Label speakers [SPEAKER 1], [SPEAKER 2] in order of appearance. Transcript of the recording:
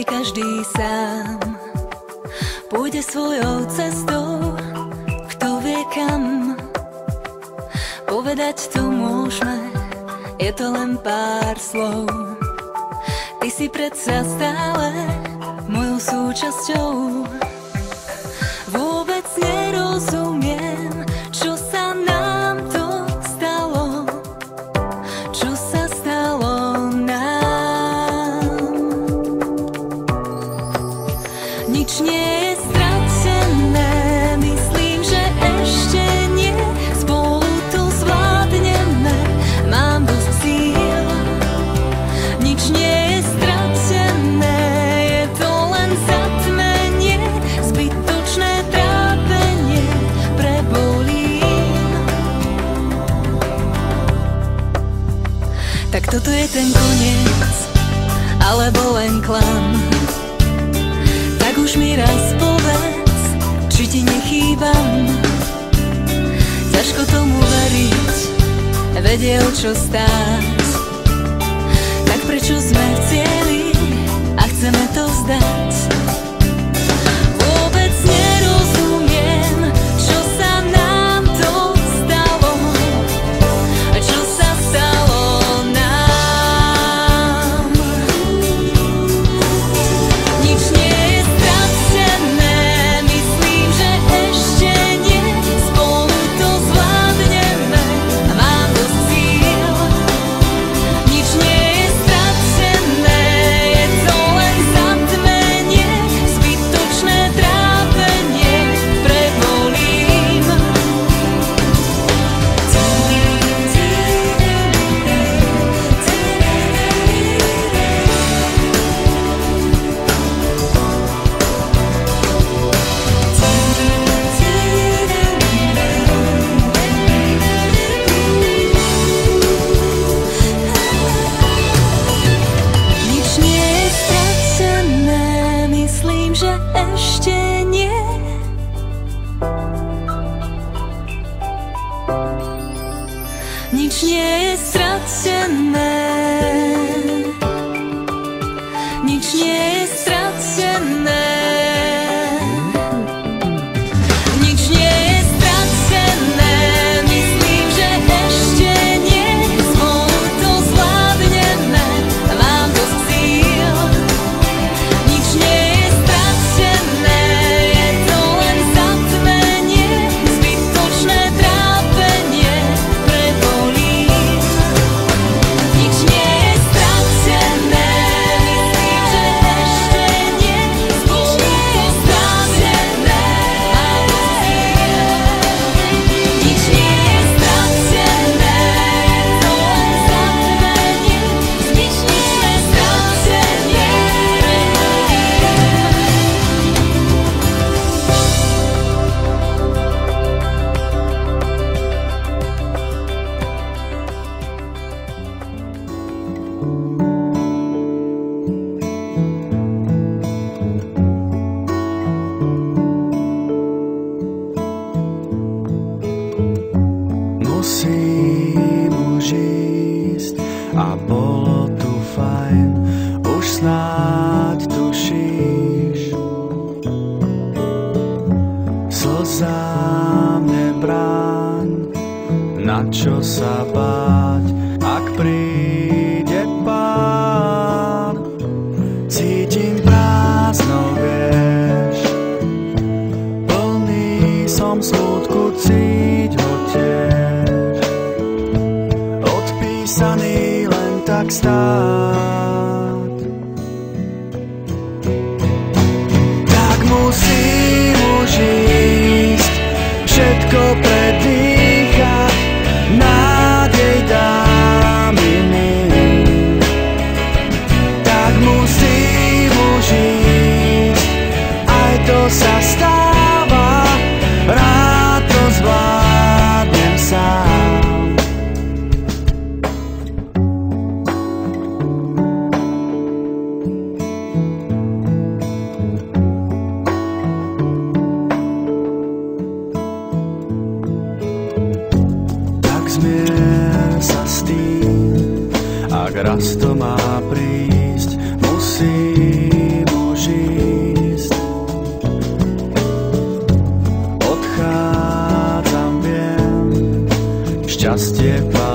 [SPEAKER 1] každý sám pôjde svojou cestou, kto vie kam. Povedať to môžeme, je to len pár slov. Ty si predsa stále mojou súčasťou. Vôbec nerozumiem, čo sa nám to stalo, čo sa stalo nám. Nič nie je stratené, myslím, že ešte nie. Spolu to zvládneme, mám dosť síl. Nič nie je stratené, je to len zatmenie, zbytočné trápenie, prebolím. Tak toto je ten koniec, alebo len klam. Tak už mi raz povedz, či ti nechýbam. Ťažko tomu veriť, vedie o čo stáť. Tak prečo sme chceli a chceme to vzdať? Vôbec nerozumiem, čo sa nám to stalo, čo sa stalo nám. Nič nie je stratené, myslím, že ešte nie. Spolu to zvládneme, mám dosť síl. Nič nie je stratené, je to len zatmenie, zbytočné trápenie, prebolím. Nič nie je stratené, myslím, že ešte nie. Nič nie je stratené, nič nie je stratené. Nič nie je stratené, myslím, že ešte nie. Spolu to zvládneme, mám dosť síl. Nič nie je stratené, je to len zatmenie, zbytočné trápenie, prebolím. Nič nie je stratené, myslím, že ešte nie. Spolu to zvládneme, mám dosť síl. Nič nie je stratené, je to len zatmenie, zbytočné trápenie,
[SPEAKER 2] Musím už ísť a bolo tu fajn, už snáď tušíš. Slzám nebráň, na čo sa báť, ak príde pán. Cítim prázdno, vieš, plný som smútku, cíť ho tiež. Odpísaný len tak stáť. Tak musím už ísť, všetko predýchať, nádej dám iným. Tak musím už ísť, aj to sa stáva, rád to zvládnem sám. Zmier sa s tým, ak raz to má prísť, musím rastie pár.